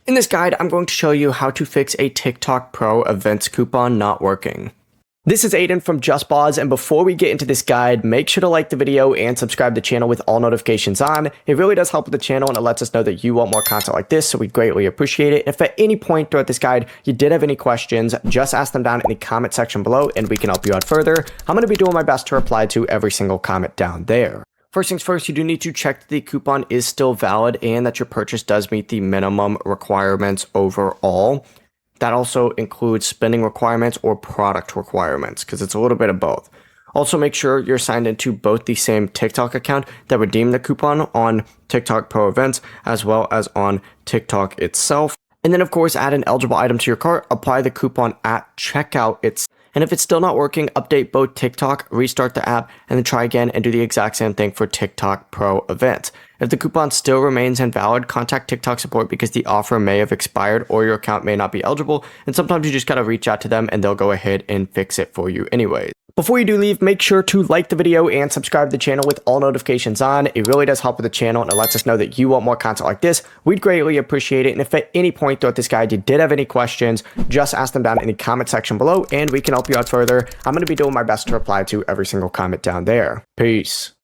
In this guide, I'm going to show you how to fix a TikTok Pro events coupon not working. This is Aiden from JustBoz, and before we get into this guide, make sure to like the video and subscribe to the channel with all notifications on. It really does help with the channel, and it lets us know that you want more content like this, so we greatly appreciate it. If at any point throughout this guide you did have any questions, just ask them down in the comment section below, and we can help you out further. I'm going to be doing my best to reply to every single comment down there. First things first, you do need to check that the coupon is still valid and that your purchase does meet the minimum requirements overall. That also includes spending requirements or product requirements, because it's a little bit of both. Also, make sure you're signed into both the same TikTok account that redeemed the coupon on TikTok Pro Events, as well as on TikTok itself. And then, of course, add an eligible item to your cart, apply the coupon at checkout. And if it's still not working, update both TikTok, restart the app, and then try again and do the exact same thing for TikTok Pro Events. If the coupon still remains invalid, contact TikTok support because the offer may have expired or your account may not be eligible, and sometimes you just gotta reach out to them and they'll go ahead and fix it for you anyways. Before you do leave, make sure to like the video and subscribe to the channel with all notifications on. It really does help with the channel and it lets us know that you want more content like this. We'd greatly appreciate it. And if at any point throughout this guide you did have any questions, just ask them down in the comment section below and we can help you out further. I'm going to be doing my best to reply to every single comment down there. Peace.